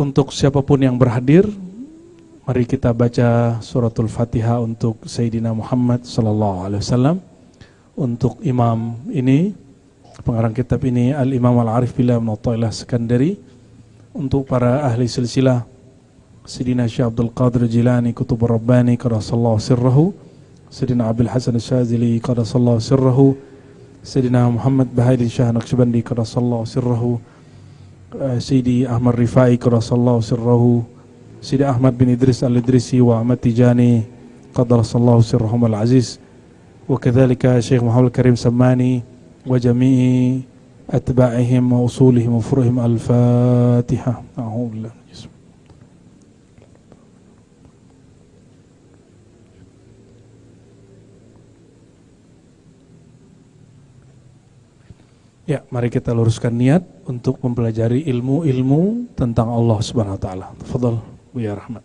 Untuk siapapun yang berhadir, mari kita baca suratul Fatihah untuk Sayyidina Muhammad sallallahu alaihi wasallam. Untuk imam ini, pengarang kitab ini Al-Imam Al-Arif Billah Ibn Atha'illah Sekandari. Untuk para ahli silsilah Sayyidina Syekh Abdul Qadir Jilani Qutbur Rabbani qaddasallahu sirrahu, Sayyidina Abdul Hasan Syazili qaddasallahu sirrahu, Sayyidina Muhammad Bahaili Syah Naqsyabandi qaddasallahu sirrahu, Sayyidi Ahmad Rifai qaddasallahu sirrahu, Sayyidi Ahmad bin Idris Al-Idrisi wa Ahmad Tijani qaddasallahu sirrahum al-aziz, wa kadzalika Syekh Muhammad Karim Sammani wa jami'i atba'ihim wa usulihim wa furuhim. Al-Fatihah. A'udzubillah. Ya, mari kita luruskan niat untuk mempelajari ilmu-ilmu tentang Allah Subhanahu wa taala. Tafadhal, Buya Rahmat.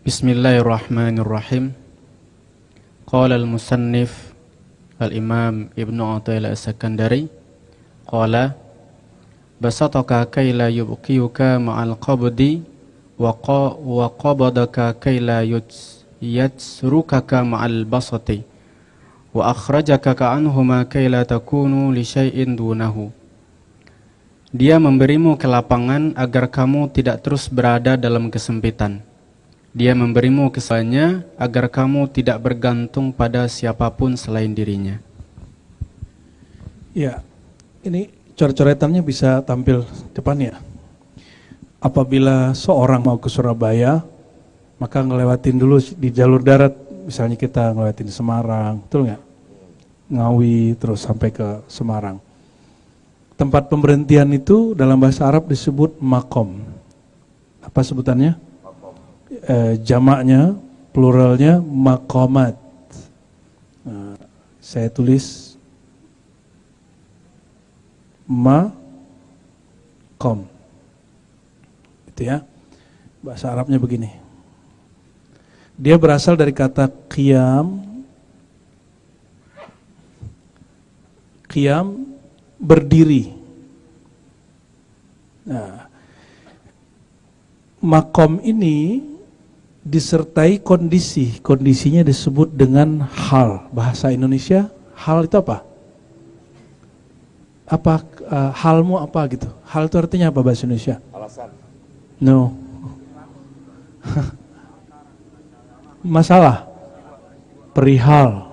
Bismillahirrahmanirrahim. Qala al-musannif al-Imam Ibnu Atha'illah As-Sakandari qala basataka kay la yubqiyuka ma'al qabdi wa qabadaka kay la yatsrukaka ma'al basati wa akhrajaka ka'anhuma kay la takunu li syai'in dunahu. Dia memberimu kelapangan agar kamu tidak terus berada dalam kesempitan. Dia memberimu kesannya agar kamu tidak bergantung pada siapapun selain dirinya. Ya, ini coret-coretannya bisa tampil depannya. Apabila seorang mau ke Surabaya, maka ngelewatin dulu di jalur darat. Misalnya kita ngelewatin Semarang, betul nggak? Ngawi terus sampai ke Semarang. Tempat pemberhentian itu dalam bahasa Arab disebut makom. Apa sebutannya? Jamaknya, pluralnya makomat. Saya tulis makom. Itu ya. Bahasa Arabnya begini. Dia berasal dari kata qiyam. Qiyam berdiri. Nah, makom ini disertai kondisi. Kondisinya disebut dengan hal. Bahasa Indonesia, hal itu apa? Apa halmu apa gitu? Hal itu artinya apa bahasa Indonesia? Alasan. No. Masalah. Perihal.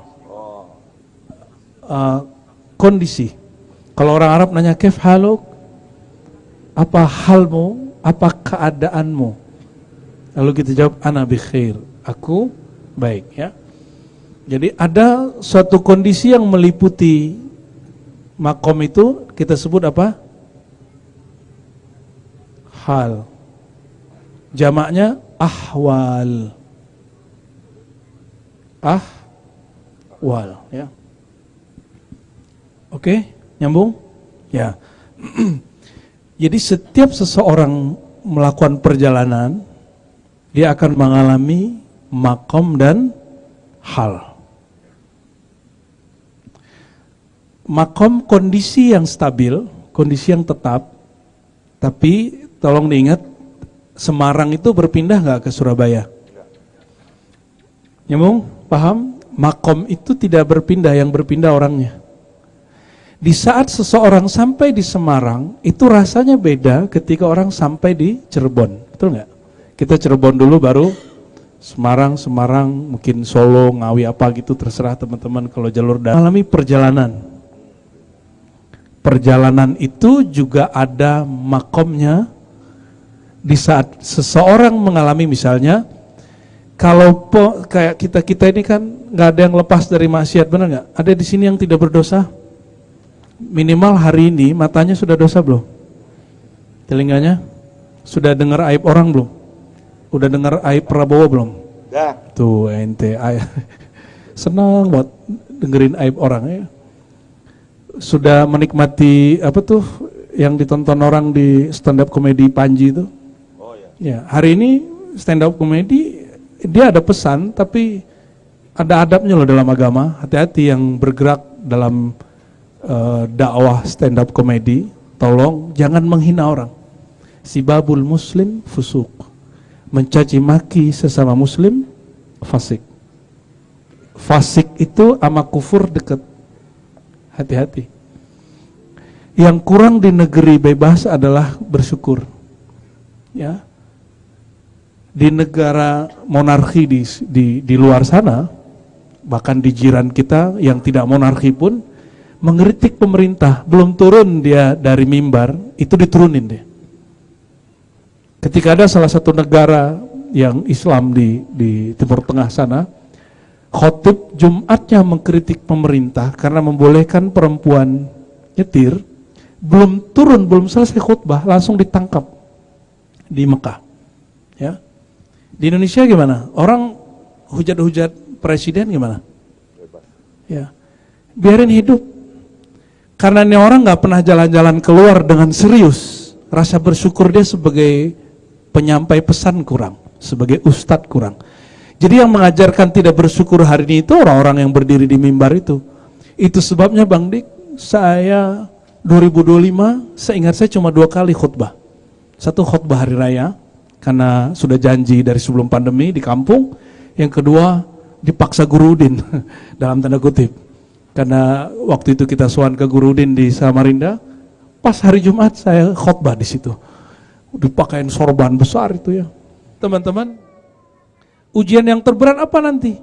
Kondisi. Kalau orang Arab nanya kaif haluk? Apa halmu? Apa keadaanmu? Lalu kita jawab ana bi khair. Aku baik, ya. Jadi ada suatu kondisi yang meliputi makom itu kita sebut apa? Hal. Jamaknya ahwal. Ahwal, ya. Oke, nyambung? Ya. Jadi setiap seseorang melakukan perjalanan, dia akan mengalami makom dan hal. Makom kondisi yang stabil, kondisi yang tetap, tapi tolong diingat, Semarang itu berpindah nggak ke Surabaya? Nyambung? Paham? Makom itu tidak berpindah, yang berpindah orangnya. Di saat seseorang sampai di Semarang, itu rasanya beda ketika orang sampai di Cirebon. Betul nggak? Kita Cirebon dulu baru Semarang, mungkin Solo, Ngawi apa gitu, terserah teman-teman kalau jalur darat. Alami perjalanan. Perjalanan itu juga ada makomnya. Di saat seseorang mengalami misalnya, kalau kayak kita ini kan nggak ada yang lepas dari maksiat, benar nggak? Ada di sini yang tidak berdosa? Minimal hari ini matanya sudah dosa belum? Telinganya sudah dengar aib orang belum? Udah dengar aib Prabowo belum? Dah. Tuh ente senang buat dengerin aib orang ya. Sudah menikmati apa tuh yang ditonton orang di stand up comedy Panji itu? Oh ya. Ya, hari ini stand up comedy dia ada pesan tapi Ada adabnya loh dalam agama. Hati-hati yang bergerak dalam dakwah stand up comedy. Tolong jangan menghina orang. Sibabul muslim fusuk. Mencaci maki sesama muslim fasik. Fasik itu sama kufur dekat. Hati-hati. Yang kurang di negeri bebas adalah bersyukur. Ya. Di negara monarki di luar sana, bahkan di jiran kita yang tidak monarki pun mengkritik pemerintah, belum turun dia dari mimbar, itu diturunin dia. Ketika ada salah satu negara yang Islam di Timur Tengah sana, khotib Jumatnya mengkritik pemerintah karena membolehkan perempuan nyetir, belum turun, belum selesai khutbah, langsung ditangkap di Mekah. Ya. Di Indonesia gimana? Orang hujat-hujat presiden gimana? Ya, biarin hidup. Karena ini orang nggak pernah jalan-jalan keluar dengan serius. Rasa bersyukur dia sebagai penyampai pesan kurang, sebagai ustadz kurang. Jadi yang mengajarkan tidak bersyukur hari ini itu orang-orang yang berdiri di mimbar itu. Itu sebabnya Bang Dik, saya 2025, seingat saya cuma 2 kali khutbah. Satu khutbah hari raya, karena sudah janji dari sebelum pandemi di kampung. Yang kedua dipaksa Guru Udin dalam tanda kutip, karena waktu itu kita sowan ke Guru Udin di Samarinda. Pas hari Jumat saya khutbah di situ, dipakein sorban besar itu ya. Teman-teman, ujian yang terberat apa nanti?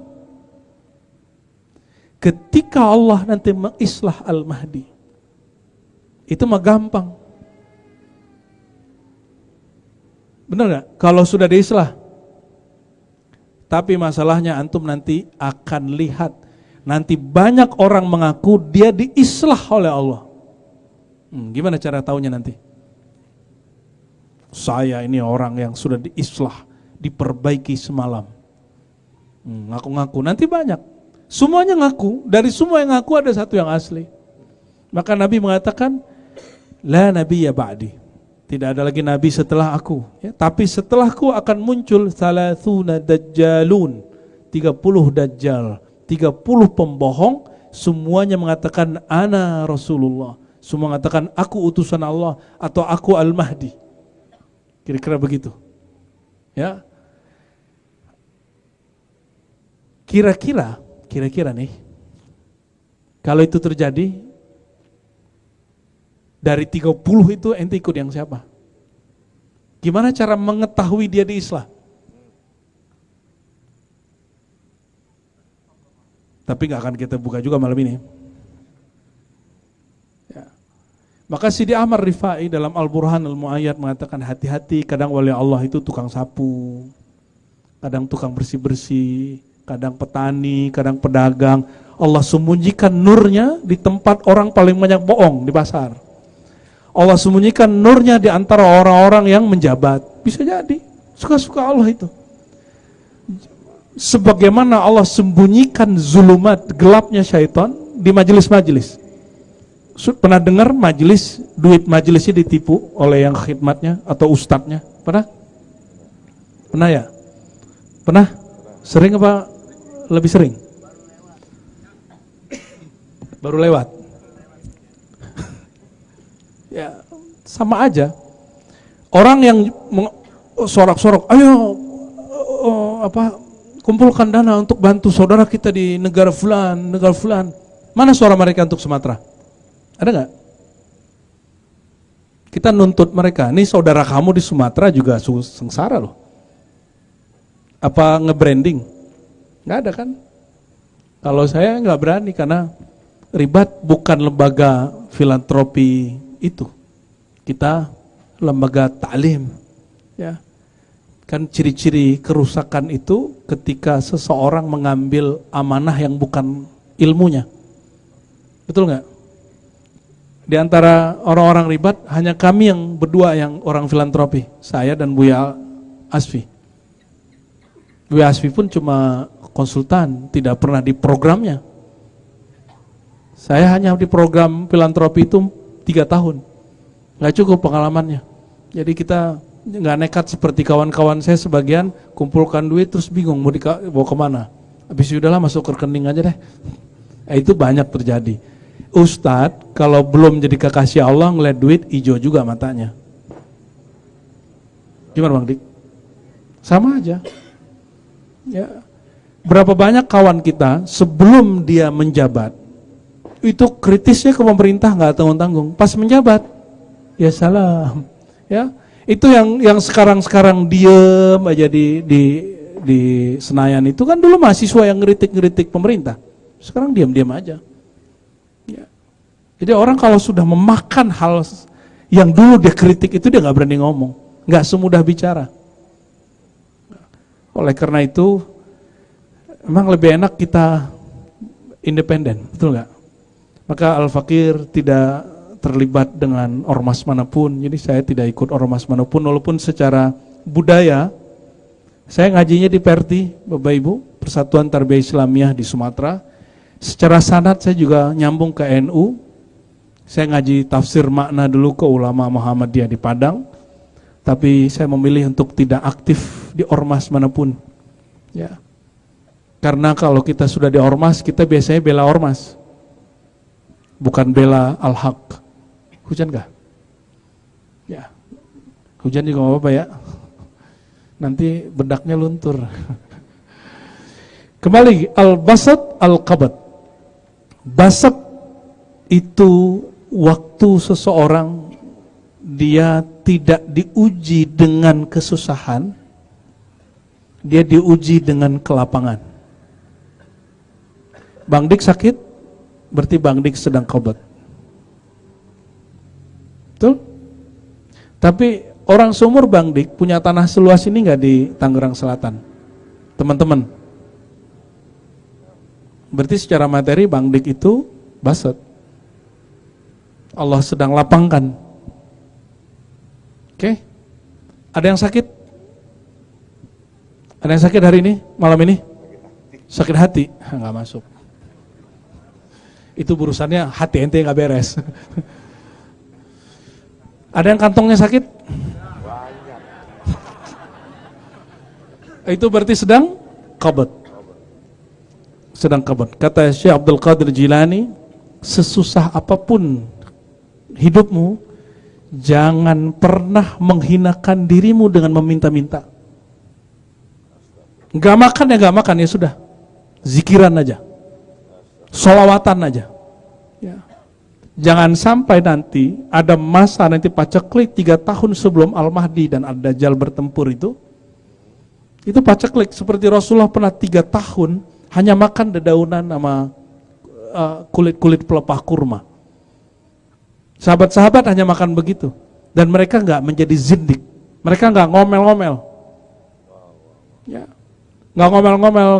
Ketika Allah nanti mengislah Al-Mahdi, itu mah gampang. Benar gak? Kalau sudah diislah. Tapi masalahnya antum nanti akan lihat, nanti banyak orang mengaku dia diislah oleh Allah. Gimana cara taunya nanti? Saya ini orang yang sudah diislah, diperbaiki semalam. Ngaku-ngaku, nanti banyak. Semuanya ngaku, dari semua yang ngaku ada satu yang asli. Maka Nabi mengatakan, la nabiyya ba'di. Tidak ada lagi nabi setelah aku, ya. Tapi setelahku akan muncul salasuna dajjalun, 30 dajjal, 30 pembohong, semuanya mengatakan ana Rasulullah, semua mengatakan aku utusan Allah atau aku Al-Mahdi. Kira-kira begitu. Ya. Kira-kira nih, kalau itu terjadi, dari 30 itu ente ikut yang siapa? Gimana cara mengetahui dia di Islam? Tapi gak akan kita buka juga malam ini. Ya. Maka Sidi Ahmad Rifai dalam Al-Burhan Al-Mu'ayyad mengatakan, hati-hati, kadang wali Allah itu tukang sapu, kadang tukang bersih-bersih, kadang petani, kadang pedagang. Allah sembunyikan nurnya di tempat orang paling banyak bohong, di pasar. Allah sembunyikan nurnya di antara orang-orang yang menjabat. Bisa jadi, suka-suka Allah itu. Sebagaimana Allah sembunyikan zulumat, gelapnya syaitan di majelis-majelis. Pernah dengar majelis, duit majelisnya ditipu oleh yang khidmatnya atau ustadznya? Pernah? Pernah ya? Pernah? Sering apa lebih sering? Baru lewat. Ya, sama aja. Orang yang sorak-sorak, ayo kumpulkan dana untuk bantu saudara kita di negara fulan, negara fulan. Mana suara mereka untuk Sumatera? Ada nggak? Kita nuntut mereka. Nih saudara kamu di Sumatera juga sengsara loh. Apa nge-branding? Nggak ada kan? Kalau saya nggak berani karena Ribat bukan lembaga filantropi itu. Kita lembaga ta'lim, ya. Kan ciri-ciri kerusakan itu ketika seseorang mengambil amanah yang bukan ilmunya. Betul nggak? Di antara orang-orang Ribat hanya kami yang berdua yang orang filantropi, saya dan Buya Asfi. Buya Asfi pun cuma konsultan, tidak pernah di programnya. Saya hanya di program filantropi itu 3 tahun. Nggak cukup pengalamannya. Jadi kita nggak nekat seperti kawan-kawan saya sebagian kumpulkan duit terus bingung mau dibawa kemana. habis udahlah masuk ke rekening aja deh. Itu banyak terjadi. Ustadz kalau belum jadi kekasih Allah ngeliat duit hijau juga matanya. Gimana Bang Dik? Sama aja. Ya. Berapa banyak kawan kita sebelum dia menjabat itu kritisnya ke pemerintah nggak tanggung-tanggung. Pas menjabat, ya salam. Ya, itu yang sekarang diem aja di Senayan itu kan dulu mahasiswa yang ngeritik pemerintah. Sekarang diam-diam aja. Ya. Jadi orang kalau sudah memakan hal yang dulu dia kritik itu dia nggak berani ngomong, nggak semudah bicara. Oleh karena itu, memang lebih enak kita independen, betul nggak? Maka Al-Fakir tidak terlibat dengan ormas manapun, jadi saya tidak ikut ormas manapun, walaupun secara budaya, saya ngajinya di Perti, Bapak Ibu, Persatuan Tarbiyah Islamiyah di Sumatera. Secara sanad saya juga nyambung ke NU, saya ngaji tafsir makna dulu ke ulama Muhammadiyah di Padang, tapi saya memilih untuk tidak aktif di ormas manapun. Ya. Karena kalau kita sudah di ormas, kita biasanya bela ormas, bukan bela al-haq. Hujan gak? Ya, hujan juga gak apa-apa ya. Nanti bedaknya luntur. Kembali, al-basat al-qabad. Basat itu waktu seseorang dia tidak diuji dengan kesusahan, dia diuji dengan kelapangan. Bang Dik sakit, berarti Bang Dik sedang qabad. Betul? Tapi orang seumur Bang Dik punya tanah seluas ini nggak di Tangerang Selatan? Teman-teman. Berarti secara materi Bang Dik itu basat. Allah sedang lapangkan. Oke? Ada yang sakit? Ada yang sakit hari ini? Malam ini? Sakit hati? Nggak masuk. Itu urusannya hati ente nggak beres. Ada yang kantongnya sakit? Itu berarti sedang qabad. Sedang qabad. Kata Syekh Abdul Qadir Jilani, sesusah apapun hidupmu, jangan pernah menghinakan dirimu dengan meminta-minta. Gak makan ya gak makan, ya sudah. Zikiran aja. Sholawatan aja. Ya. Jangan sampai nanti ada masa nanti paceklik 3 tahun sebelum Al-Mahdi dan Ad-Dajjal bertempur itu paceklik seperti Rasulullah pernah 3 tahun hanya makan dedaunan sama kulit-kulit pelepah kurma. Sahabat-sahabat hanya makan begitu dan mereka nggak menjadi zindik, mereka nggak ngomel-ngomel, ya, nggak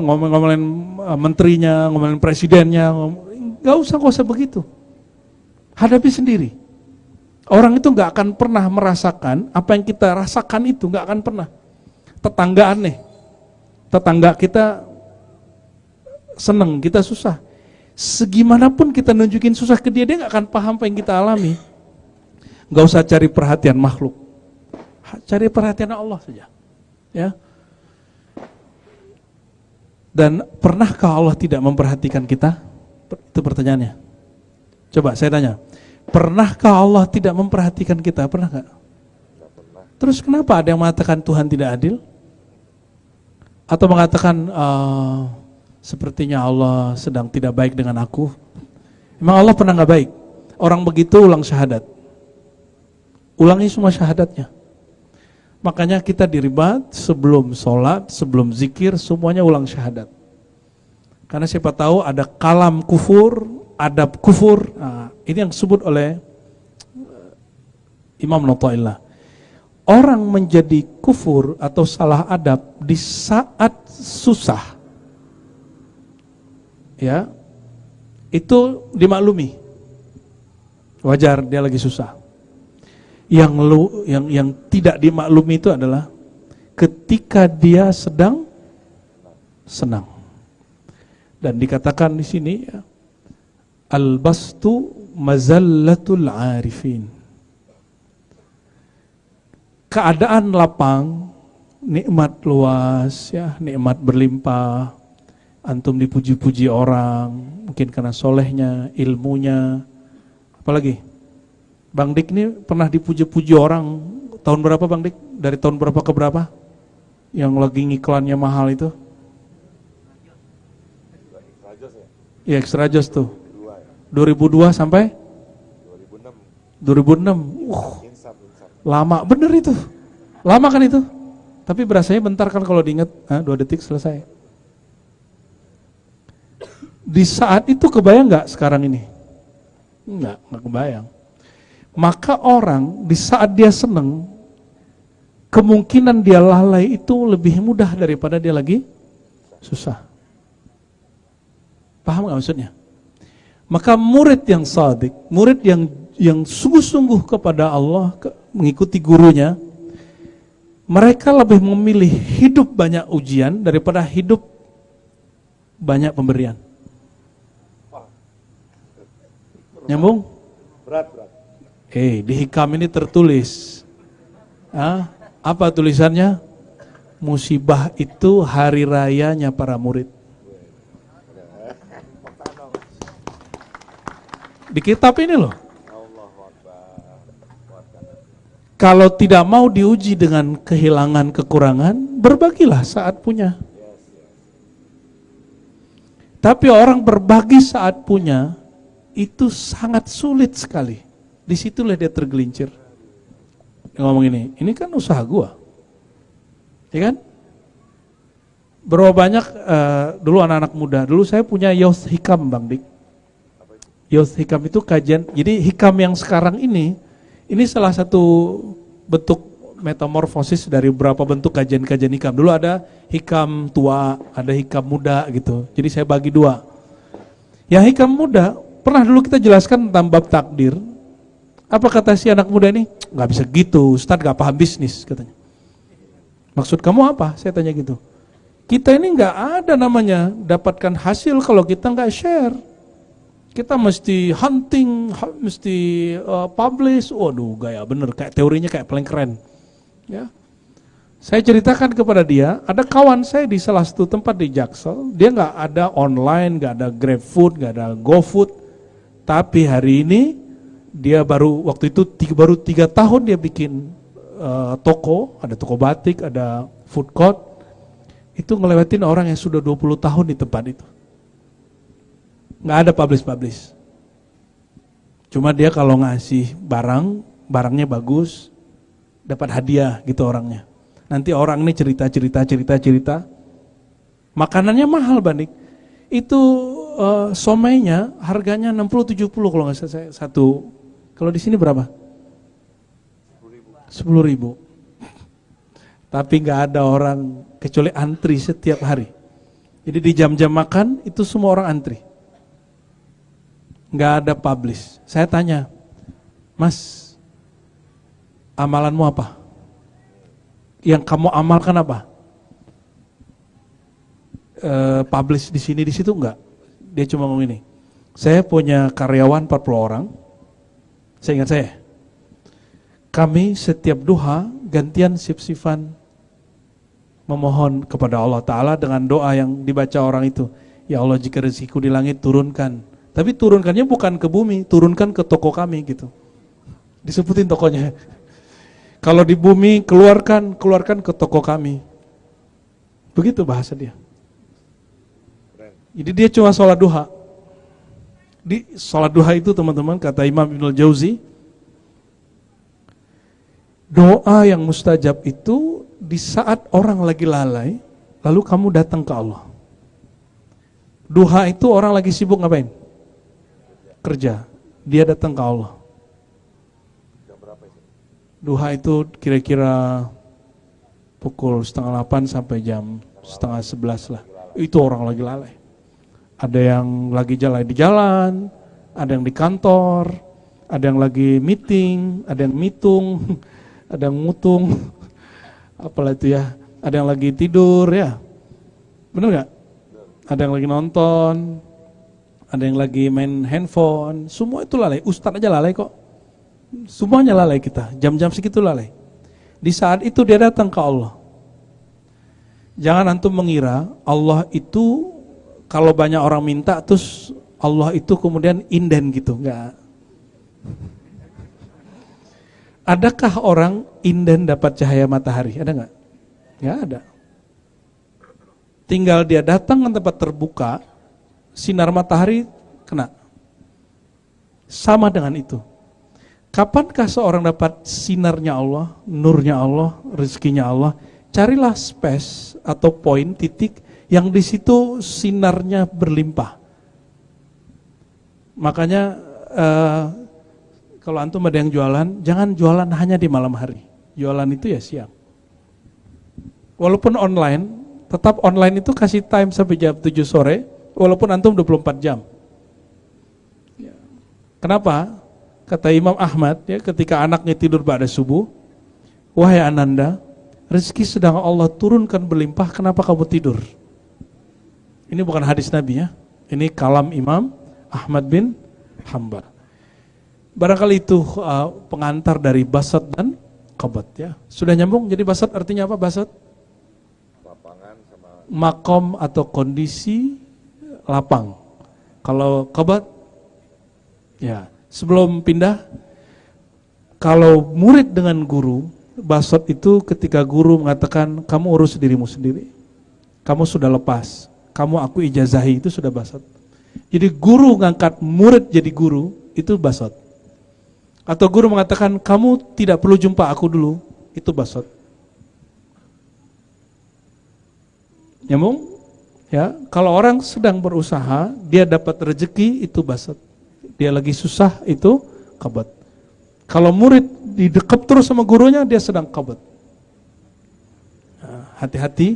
ngomelin menterinya, ngomelin presidennya, nggak usah begitu. Hadapi sendiri. Orang itu nggak akan pernah merasakan apa yang kita rasakan itu, nggak akan pernah. Tetangga aneh, tetangga kita seneng, kita susah. Segimanapun kita nunjukin susah ke dia nggak akan paham apa yang kita alami. Nggak usah cari perhatian makhluk, cari perhatian Allah saja. Ya. Dan pernahkah Allah tidak memperhatikan kita? Itu pertanyaannya. Coba saya tanya, pernahkah Allah tidak memperhatikan kita? Pernah nggak? Terus kenapa ada yang mengatakan Tuhan tidak adil? Atau mengatakan sepertinya Allah sedang tidak baik dengan aku? Emang Allah pernah nggak baik? Orang begitu ulang syahadat. Ulangi semua syahadatnya. Makanya kita diribat sebelum sholat, sebelum zikir, semuanya ulang syahadat. Karena siapa tahu ada kalam kufur, adab kufur. Nah, ini yang disebut oleh Imam Nawawi. Orang menjadi kufur atau salah adab di saat susah, ya, itu dimaklumi. Wajar dia lagi susah. Yang tidak dimaklumi itu adalah ketika dia sedang senang. Dan dikatakan di sini, ya, al-bastu mazallatul arifin. Keadaan lapang, nikmat luas, ya, nikmat berlimpah, antum dipuji-puji orang, mungkin karena solehnya, ilmunya, apalagi Bang Dik ini pernah dipuji-puji orang tahun berapa Bang Dik? Dari tahun berapa ke berapa? Yang lagi ngiklannya mahal itu? Iya, Extra Joss tuh. 2002 sampai 2006. Lama bener itu. Lama kan itu? Tapi berasanya bentar kan kalau diingat, 2 detik selesai. Di saat itu kebayang nggak sekarang ini? Nggak kebayang. Maka orang di saat dia seneng, kemungkinan dia lalai itu lebih mudah daripada dia lagi susah. Paham nggak maksudnya? Maka murid yang sadik, murid yang sungguh-sungguh kepada Allah, mengikuti gurunya, mereka lebih memilih hidup banyak ujian daripada hidup banyak pemberian. Nyambung? Berat. Di hikam ini tertulis. Apa tulisannya? Musibah itu hari rayanya para murid. Di kitab ini loh. Kalau tidak mau diuji dengan kehilangan kekurangan, berbagilah saat punya. Tapi orang berbagi saat punya itu sangat sulit sekali. Disitulah dia tergelincir. Dia ngomong ini kan usaha gua, ya kan? Berapa banyak dulu anak-anak muda. Dulu saya punya Youth Hikam, Bang Dik. Youth Hikam itu kajian. Jadi hikam yang sekarang ini salah satu bentuk metamorfosis dari beberapa bentuk kajian-kajian hikam. Dulu ada hikam tua, ada hikam muda gitu. Jadi saya bagi 2. Yang hikam muda, pernah dulu kita jelaskan tentang bab takdir. Apa kata si anak muda ini? Nggak bisa gitu, Ustadz nggak paham bisnis katanya. Maksud kamu apa? Saya tanya gitu. Kita ini nggak ada namanya dapatkan hasil kalau kita nggak share. Kita mesti hunting, mesti publish. Waduh, gaya bener, kayak teorinya kayak paling keren. Ya, saya ceritakan kepada dia, ada kawan saya di salah satu tempat di Jaksel, dia nggak ada online, nggak ada GrabFood, nggak ada GoFood, tapi hari ini dia waktu itu baru 3 tahun dia bikin toko, ada toko batik, ada food court, itu ngelewatin orang yang sudah 20 tahun di tempat itu. Nggak ada publish. Cuma dia kalau ngasih barangnya bagus, dapat hadiah gitu orangnya. Nanti orang ini cerita. Makanannya mahal Bandik. Itu somainya harganya 60-70 kalau nggak salah satu. Kalau di sini berapa? 10.000. Tapi nggak ada orang kecuali antri setiap hari. Jadi di jam-jam makan itu semua orang antri. Nggak ada publish. Saya tanya, Mas, amalanmu apa? Yang kamu amalkan apa? Publish di sini di situ enggak? Dia cuma ngomong ini. Saya punya karyawan 40 orang. Saya ingat saya. Kami setiap duha gantian sif-sifan memohon kepada Allah Ta'ala dengan doa yang dibaca orang itu. Ya Allah, jika rezekiku di langit turunkan. Tapi turunkannya bukan ke bumi, turunkan ke toko kami gitu. Disebutin tokonya. Kalau di bumi keluarkan ke toko kami. Begitu bahasa dia. Jadi dia cuma sholat duha. Di sholat duha itu teman-teman, kata Imam Ibnul Jauzi, doa yang mustajab itu di saat orang lagi lalai, lalu kamu datang ke Allah. Duha itu orang lagi sibuk ngapain? Kerja. Dia datang ke Allah. Duha itu kira-kira pukul 7:30 sampai jam 10:30 lah. Itu orang lagi lalai. Ada yang lagi jalan di jalan, ada yang di kantor, ada yang lagi meeting, ada yang mitung, ada yang mutung, apalah itu ya. Ada yang lagi tidur ya. Bener gak? Ada yang lagi nonton, ada yang lagi main handphone, semua itu lalai. Ustadz aja lalai kok. Semuanya lalai kita, jam-jam segitu lalai. Di saat itu dia datang ke Allah. Jangan antum mengira Allah itu kalau banyak orang minta terus Allah itu kemudian inden gitu, enggak. Adakah orang inden dapat cahaya matahari? Ada enggak? Enggak ada. Tinggal dia datang ke tempat terbuka, sinar matahari kena. Sama dengan itu. Kapankah seorang dapat sinarnya Allah, nurnya Allah, rezekinya Allah? Carilah space atau poin, titik yang di situ sinarnya berlimpah. Makanya kalau antum ada yang jualan, jangan jualan hanya di malam hari. Jualan itu ya siang. Walaupun online, tetap online itu kasih time sampai jam 7 sore, walaupun antum 24 jam. Kenapa? Kata Imam Ahmad, ya, ketika anaknya tidur pada subuh, wahai Ananda, rezeki sedang Allah turunkan berlimpah, kenapa kamu tidur? Ini bukan hadis Nabi ya, ini kalam Imam Ahmad bin Hanbal. Barangkali itu pengantar dari basat dan qabat ya. Sudah nyambung? Jadi basat artinya apa basat? Lapangan sama makom atau kondisi lapang. Kalau qabat ya. Sebelum pindah, kalau murid dengan guru, basat itu ketika guru mengatakan kamu urus dirimu sendiri, kamu sudah lepas, kamu aku ijazahi, itu sudah basat. Jadi guru ngangkat murid jadi guru, itu basat. Atau guru mengatakan kamu tidak perlu jumpa aku dulu, itu basat. Nyambung? Ya, kalau orang sedang berusaha, dia dapat rezeki, itu basat. Dia lagi susah, itu qabat. Kalau murid didekap terus sama gurunya, dia sedang qabat. Hati-hati,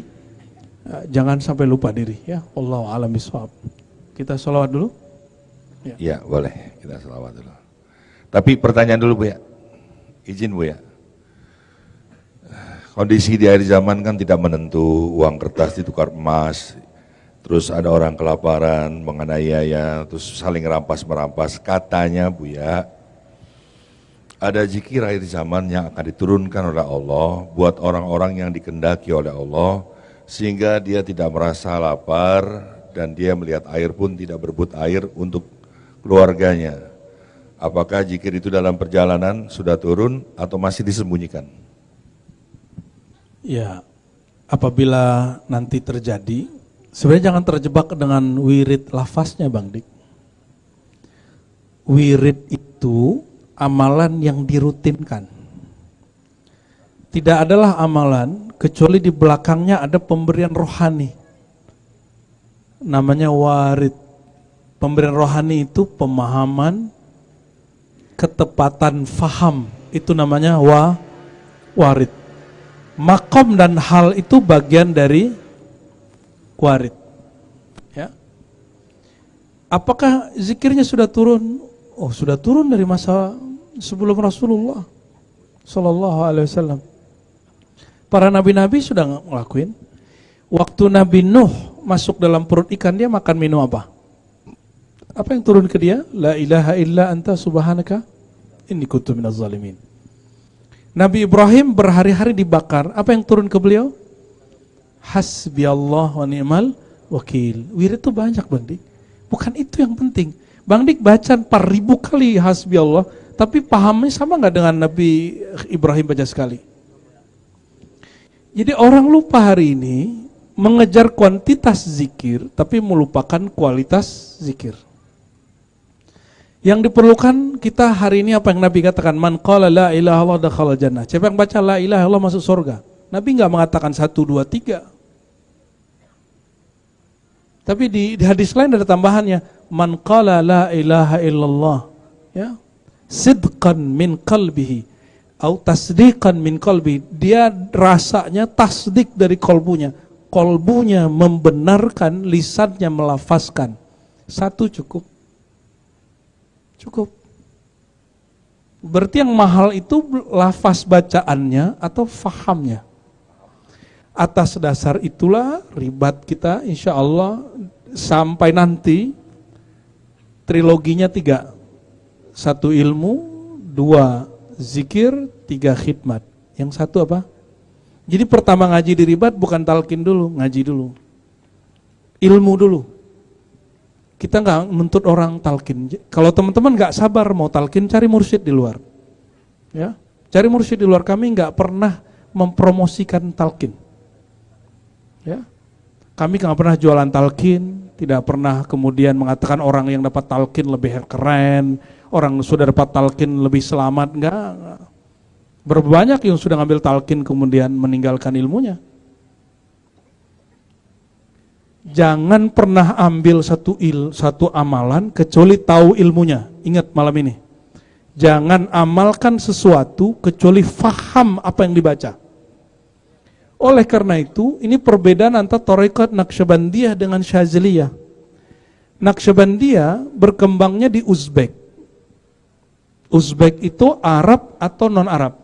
jangan sampai lupa diri ya. Wallahu a'lam bishawab. Kita sholawat dulu. Ya boleh, kita sholawat dulu. Tapi pertanyaan dulu Bu ya, izin Bu ya. Kondisi di akhir zaman kan tidak menentu, uang kertas ditukar emas. Terus ada orang kelaparan, menganiaya, terus saling rampas-merampas. Katanya Buya, ada zikir akhir zaman yang akan diturunkan oleh Allah buat orang-orang yang dikehendaki oleh Allah, sehingga dia tidak merasa lapar dan dia melihat air pun tidak berebut air untuk keluarganya. Apakah zikir itu dalam perjalanan sudah turun atau masih disembunyikan? Ya, apabila nanti terjadi, sebenarnya jangan terjebak dengan wirid lafaznya Bang Dik. Wirid itu amalan yang dirutinkan. Tidak adalah amalan kecuali di belakangnya ada pemberian rohani. Namanya warid. Pemberian rohani itu pemahaman, ketepatan faham. Itu namanya warid. Makom dan hal itu bagian dari warid. Ya. Apakah zikirnya sudah turun? Oh, sudah turun dari masa sebelum Rasulullah sallallahu alaihi wasallam. Para nabi-nabi sudah ngelakuin. Waktu Nabi Nuh masuk dalam perut ikan, dia makan minum apa? Apa yang turun ke dia? La ilaha illa anta subhanaka inni kuntu minaz zalimin. Nabi Ibrahim berhari-hari dibakar. Apa yang turun ke beliau? Hasbiyallah wa ni'mal wakil. Wirid itu banyak Bang Dik. Bukan itu yang penting. Bang Dik baca 4.000 kali hasbiyallah, tapi pahamnya sama nggak dengan Nabi Ibrahim baca sekali? Jadi orang lupa hari ini mengejar kuantitas zikir, tapi melupakan kualitas zikir. Yang diperlukan kita hari ini apa yang Nabi katakan, man qala la ilaha illallah dakhala jannah. Siapa yang baca la ilaha illallah masuk surga. Nabi enggak mengatakan 1, 2, 3. Tapi di hadis lain ada tambahannya, man qala la ilaha illallah, ya, sidqan min qalbihi atau tasdiqan min qalbi. Dia rasanya tasdik dari kolbunya. Kolbunya membenarkan, lisannya melafazkan. 1 cukup. Cukup. Berarti yang mahal itu lafaz bacaannya atau fahamnya. Atas dasar itulah ribat kita insya Allah sampai nanti triloginya 3. 1 ilmu, 2 zikir, 3 khidmat. Yang 1 apa? Jadi pertama ngaji di ribat bukan talqin dulu, ngaji dulu. Ilmu dulu. Kita nggak menuntut orang talqin. Kalau teman-teman nggak sabar mau talqin, cari mursyid di luar. Ya, cari mursyid di luar. Kami nggak pernah mempromosikan talqin. Ya, kami nggak pernah jualan talqin, tidak pernah kemudian mengatakan orang yang dapat talqin lebih keren, orang sudah dapat talqin lebih selamat. Nggak. Berapa banyak yang sudah ngambil talqin kemudian meninggalkan ilmunya. Jangan pernah ambil satu amalan kecuali tahu ilmunya. Ingat malam ini. Jangan amalkan sesuatu kecuali faham apa yang dibaca. Oleh karena itu, ini perbedaan antara Thariqat Naqsyabandiyah dengan Syaziliyah. Naqsyabandiyah berkembangnya di Uzbek. Uzbek itu Arab atau non-Arab?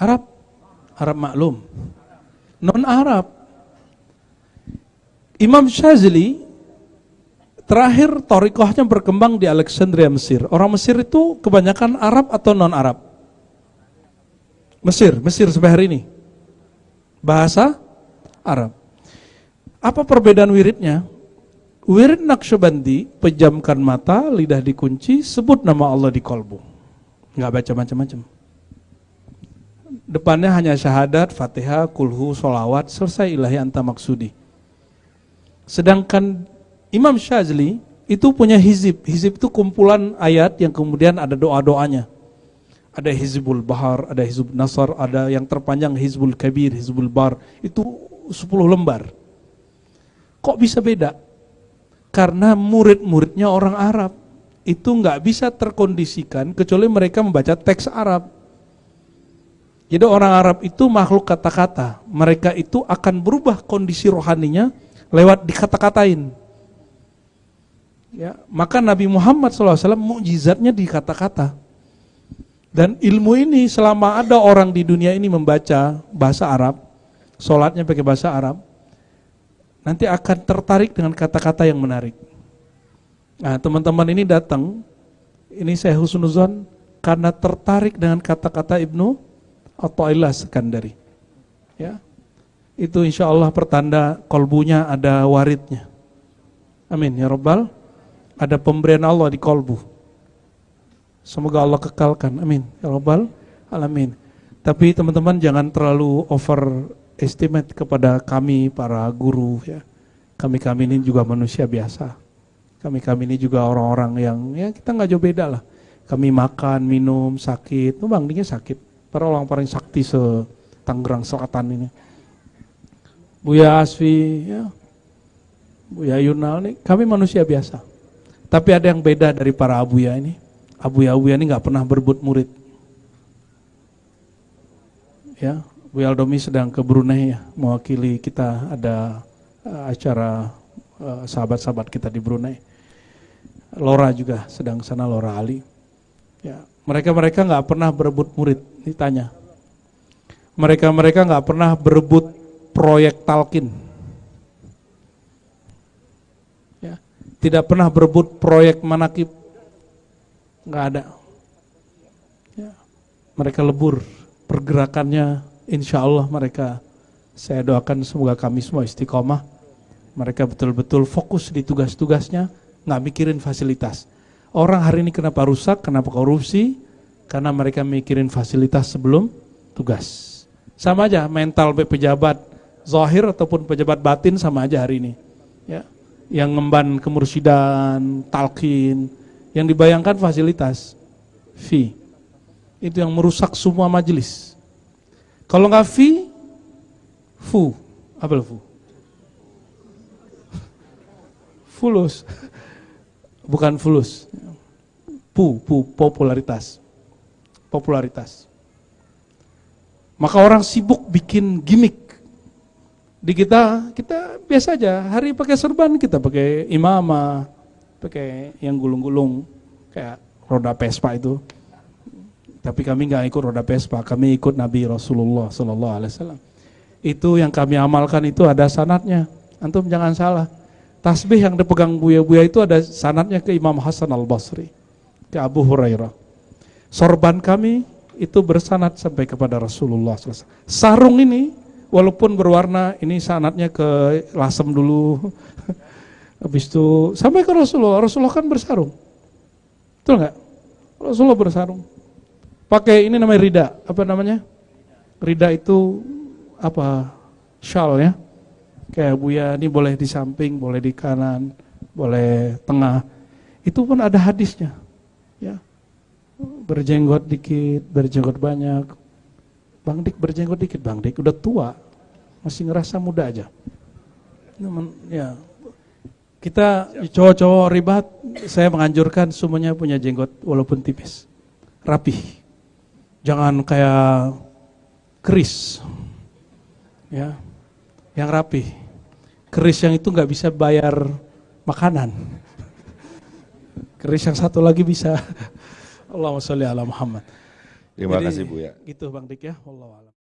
Arab? Arab maklum. Non-Arab. Imam Syazili terakhir thariqahnya berkembang di Alexandria, Mesir. Orang Mesir itu kebanyakan Arab atau non-Arab? Mesir sampai hari ini. Bahasa Arab. Apa perbedaan wiridnya? Wirid Naqsyabandi, pejamkan mata, lidah dikunci, sebut nama Allah di kolbu. Enggak baca macam-macam. Depannya hanya syahadat, Fatihah, kulhu, sholawat, selesai ilahi anta maksudi. Sedangkan Imam Syazili itu punya hizib. Hizib itu kumpulan ayat yang kemudian ada doa-doanya. Ada Hizbul Bahar, ada Hizbul Nasr, ada yang terpanjang Hizbul Kabir, Hizbul Bar. Itu 10 lembar. Kok bisa beda? Karena murid-muridnya orang Arab. Itu nggak bisa terkondisikan kecuali mereka membaca teks Arab. Jadi orang Arab itu makhluk kata-kata. Mereka itu akan berubah kondisi rohaninya lewat dikata-katain. Ya, maka Nabi Muhammad SAW mukjizatnya di kata-kata. Dan ilmu ini selama ada orang di dunia ini membaca bahasa Arab, sholatnya pakai bahasa Arab, nanti akan tertarik dengan kata-kata yang menarik. Nah, teman-teman ini datang, ini saya husnuzon karena tertarik dengan kata-kata Ibnu Athaillah Sekandari. Ya. Itu insya Allah pertanda kolbunya ada waridnya. Amin ya Rabbal. Ada pemberian Allah di kolbu. Semoga Allah kekalkan. Amin ya Rabbal alamin. Tapi teman-teman jangan terlalu overestimate kepada kami para guru ya. Kami ini juga manusia biasa. Kami ini juga orang-orang yang ya kita nggak jauh beda lah. Kami makan, minum, sakit. Bang Dingnya sakit. Para orang paling sakti se-Tangerang Selatan ini. Buya Asfi, ya, Buya Yunal, ini kami manusia biasa. Tapi ada yang beda dari para abuya ini. Abuya-abuya ini nggak pernah berebut murid. Ya, Buya Aldomi sedang ke Brunei ya, mewakili kita ada acara sahabat-sahabat kita di Brunei. Lora juga sedang sana, Lora Ali. Ya, mereka nggak pernah berebut murid. Ditanya, mereka nggak pernah berebut proyek talqin, ya, tidak pernah berebut proyek manakib, nggak ada. Ya, mereka lebur pergerakannya, insya Allah mereka, saya doakan semoga kami semua istiqomah. Mereka betul-betul fokus di tugas-tugasnya, nggak mikirin fasilitas. Orang hari ini kenapa rusak, kenapa korupsi? Karena mereka mikirin fasilitas sebelum tugas. Sama aja mental pejabat zahir ataupun pejabat batin sama aja hari ini. Ya, yang ngemban kemursidan, talqin, yang dibayangkan fasilitas, fee. Itu yang merusak semua majelis. Kalau nggak fee, fu, apa fu? Fulus, bukan fulus. Popularitas. Maka orang sibuk bikin gimmick. Di kita biasa aja, hari pakai serban, kita pakai imamah, pakai yang gulung-gulung, kayak roda Vespa itu. Tapi kami nggak ikut roda Vespa, kami ikut Nabi Rasulullah SAW. Itu yang kami amalkan itu ada sanadnya. Antum jangan salah. Tasbih yang dipegang buya-buya itu ada sanadnya ke Imam Hasan Al-Basri, ke Abu Hurairah. Sorban kami itu bersanad sampai kepada Rasulullah SAW. Sarung ini walaupun berwarna, ini sanatnya ke lasem dulu. Habis itu sampai ke Rasulullah kan bersarung. Betul nggak? Rasulullah bersarung. Pakai ini namanya rida, apa namanya? Rida itu apa? Shawl ya. Kayak Buya ini boleh di samping, boleh di kanan, boleh tengah. Itu pun ada hadisnya. Ya. Berjenggot dikit, berjenggot banyak. Bang Dik berjenggot dikit, Bang Dik udah tua. Masih ngerasa muda aja. Ya. Kita cowok-cowok ribat, saya menganjurkan semuanya punya jenggot walaupun tipis. Rapih. Jangan kayak keris. Ya. Yang rapih. Keris yang itu nggak bisa bayar makanan. Keris yang satu lagi bisa. Allahumma sholli ala Muhammad. Terima kasih Bu ya. Gitu Bang Dik ya. Wallahu a'lam.